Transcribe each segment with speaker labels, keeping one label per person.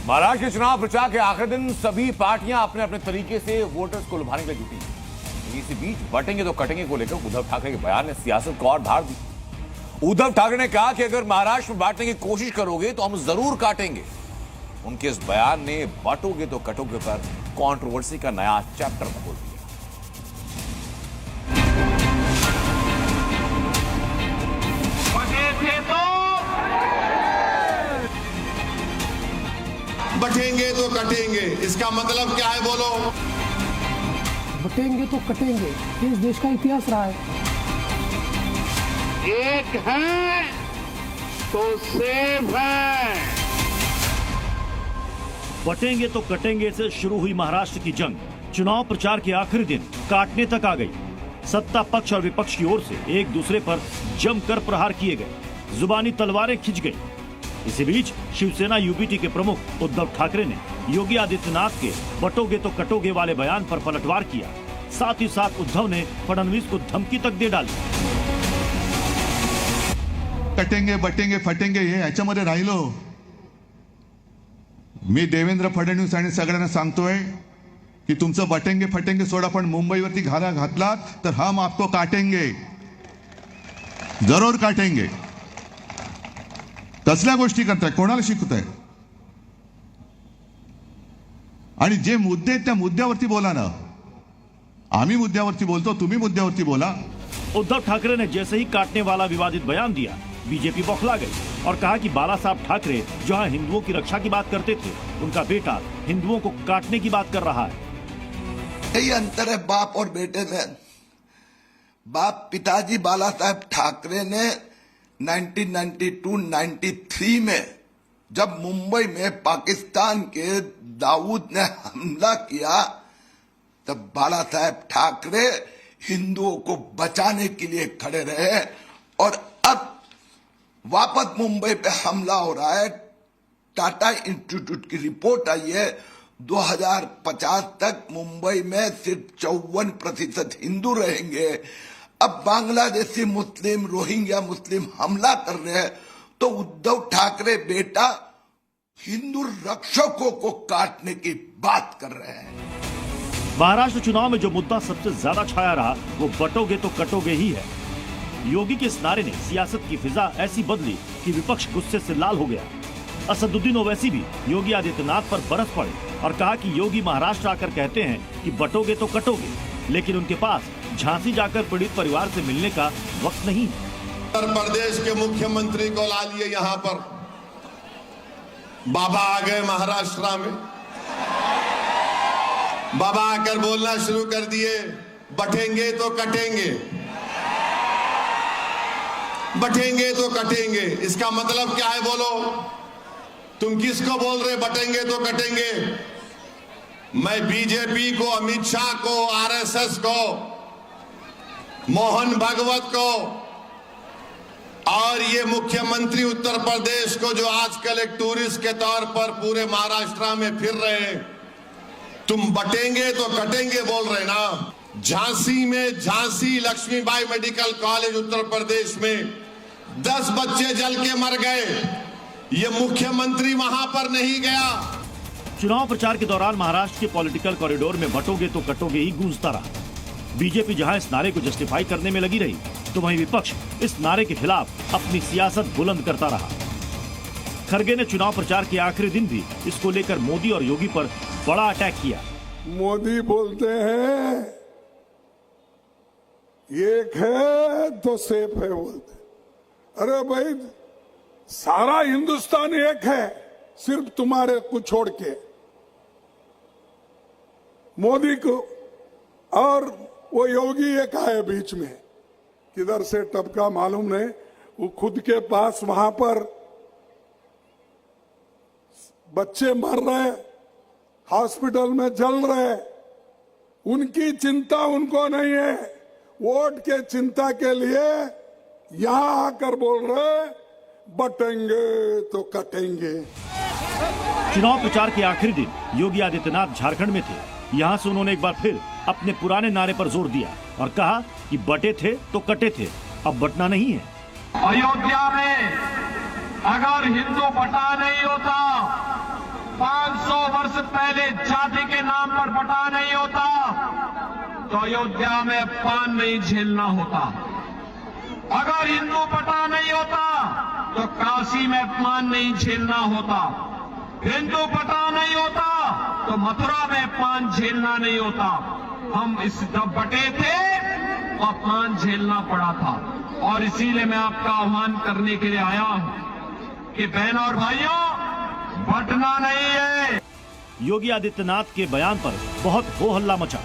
Speaker 1: महाराष्ट्र के चुनाव प्रचार के आखिरी दिन सभी पार्टियां अपने अपने तरीके से वोटर्स को लुभाने के लिए जुटी हैं। इसी बीच बटेंगे तो कटेंगे को लेकर उद्धव ठाकरे के बयान ने सियासत को और धार दी। उद्धव ठाकरे ने कहा कि अगर महाराष्ट्र में बांटने की कोशिश करोगे तो हम जरूर काटेंगे। उनके इस बयान ने बांटोगे तो कटोगे पर कंट्रोवर्सी का नया चैप्टर खोल दिया।
Speaker 2: बटेंगे तो कटेंगे, इसका मतलब क्या है बोलो?
Speaker 3: बटेंगे तो कटेंगे, ये इस देश का इतिहास रहा है।
Speaker 4: एक है तो सेफ है।
Speaker 5: बटेंगे तो कटेंगे से शुरू हुई महाराष्ट्र की जंग चुनाव प्रचार के आखिरी दिन काटने तक आ गई। सत्ता पक्ष और विपक्ष की ओर से एक दूसरे पर जमकर प्रहार किए गए, जुबानी तलवारें खिंच गई। इसी बीच शिवसेना यूबीटी के प्रमुख उद्धव ठाकरे ने योगी आदित्यनाथ के बटोगे तो कटोगे वाले बयान पर पलटवार किया। साथ ही साथ उद्धव ने फडणवीस को धमकी तक दे डाली।
Speaker 2: कटेंगे बटेंगे फटेंगे हे याच्यामध्ये राहिलो। मी देवेंद्र फडणवीस आणि सगळ्यांना सांगतोय की तुमचं बटेंगे फटेंगे सोडा, पण मुंबईवरती घाला घातलात तर हम आपको काटेंगे, जरूर काटेंगे। कसल्या गोष्टी करताय, कोणाला शिकवताय? आणि जे मुद्दे आहेत त्या मुद्द्यावरती बोला ना। आम्ही मुद्द्यावरती बोलतो, तुम्ही मुद्द्यावरती बोला।
Speaker 5: उद्धव ठाकरे ने जैसे ही काटने वाला विवादित बयान दिया, बीजेपी बौखला गई और कहा कि बाला साहब ठाकरे जहां हिंदुओं की रक्षा की बात करते थे, उनका बेटा हिंदुओं को काटने की बात कर रहा है।
Speaker 6: यही अंतर है बाप और बेटे में। बाप पिताजी बाला साहब ठाकरे ने 1992-93 में जब मुंबई में पाकिस्तान के दाऊद ने हमला किया, तब बाला साहब ठाकरे हिंदुओं को बचाने के लिए खड़े रहे। और अब वापस मुंबई पे हमला हो रहा है। टाटा इंस्टीट्यूट की रिपोर्ट आई है 2050 तक मुंबई में सिर्फ 54% हिंदू रहेंगे। अब बांग्लादेशी मुस्लिम, रोहिंग्या मुस्लिम हमला कर रहे हैं, तो उद्धव ठाकरे बेटा हिंदू रक्षकों को काटने की बात कर रहे हैं।
Speaker 5: महाराष्ट्र चुनाव में जो मुद्दा सबसे ज्यादा छाया रहा वो बटोगे तो कटोगे ही है। योगी के इस नारे ने सियासत की फिजा ऐसी बदली कि विपक्ष गुस्से से लाल हो गया। असदुद्दीन ओवैसी भी योगी आदित्यनाथ पर बरस पड़े और कहा कि योगी महाराष्ट्र आकर कहते हैं कि बटोगे तो कटोगे, लेकिन उनके पास झांसी जाकर पीड़ित परिवार से मिलने का वक्त नहीं।
Speaker 2: उत्तर प्रदेश के मुख्यमंत्री को ला लिए यहां पर, बाबा आ गए महाराष्ट्र में। बाबा आकर बोलना शुरू कर दिए, बटेंगे तो कटेंगे, बटेंगे तो कटेंगे। इसका मतलब क्या है बोलो? तुम किसको बोल रहे बटेंगे तो कटेंगे? मैं बीजेपी को, अमित शाह को, आरएसएस को, मोहन भागवत को और ये मुख्यमंत्री उत्तर प्रदेश को जो आजकल एक टूरिस्ट के तौर पर पूरे महाराष्ट्र में फिर रहे हैं, तुम बटेंगे तो कटेंगे बोल रहे ना। झांसी में, झांसी लक्ष्मीबाई मेडिकल कॉलेज उत्तर प्रदेश में 10 बच्चे जल के मर गए। ये मुख्यमंत्री वहां पर नहीं गया।
Speaker 5: चुनाव प्रचार के दौरान महाराष्ट्र के पॉलिटिकल कॉरिडोर में बटोगे तो कटोगे ही गूंजता रहा। बीजेपी जहां इस नारे को जस्टिफाई करने में लगी रही, तो वहीं विपक्ष इस नारे के खिलाफ अपनी सियासत बुलंद करता रहा। खरगे ने चुनाव प्रचार के आखिरी दिन भी इसको लेकर मोदी और योगी पर बड़ा अटैक किया।
Speaker 7: मोदी बोलते हैं एक है तो सेफ है बोलते। अरे भाई, सारा हिंदुस्तान एक है, सिर्फ तुम्हारे को छोड़ के। मोदी को और वो योगी एक आए बीच में, किधर से टपका मालूम नहीं। वो खुद के पास वहां पर बच्चे मर रहे, हॉस्पिटल में जल रहे, उनकी चिंता उनको नहीं है। वोट के चिंता के लिए यहां आकर बोल रहे बटेंगे तो कटेंगे।
Speaker 5: चुनाव प्रचार के आखिरी दिन योगी आदित्यनाथ झारखंड में थे। यहां से उन्होंने एक बार फिर अपने पुराने नारे पर जोर दिया और कहा कि बटे थे तो कटे थे, अब बटना नहीं है।
Speaker 4: अयोध्या में अगर हिंदू बटा नहीं होता, पहले जाति के नाम पर बटा नहीं होता तो अयोध्या में पान नहीं झेलना होता। अगर हिंदू बटा नहीं होता तो काशी में पान नहीं झेलना होता। हिंदू बटा नहीं होता तो मथुरा में पान झेलना नहीं होता। हम इस जब बटे थे और पान झेलना पड़ा था, और इसीलिए मैं आपका आह्वान करने के लिए आया हूं कि बहनों और भाइयों, बटना नहीं है।
Speaker 5: योगी आदित्यनाथ के बयान पर बहुत हो हल्ला मचा।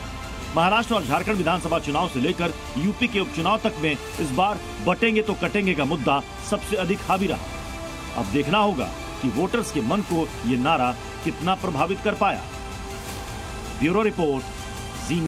Speaker 5: महाराष्ट्र और झारखंड विधानसभा चुनाव से लेकर यूपी के उपचुनाव तक में इस बार बटेंगे तो कटेंगे का मुद्दा सबसे अधिक हावी रहा। अब देखना होगा कि वोटर्स के मन को ये नारा कितना प्रभावित कर पाया। Bureau report,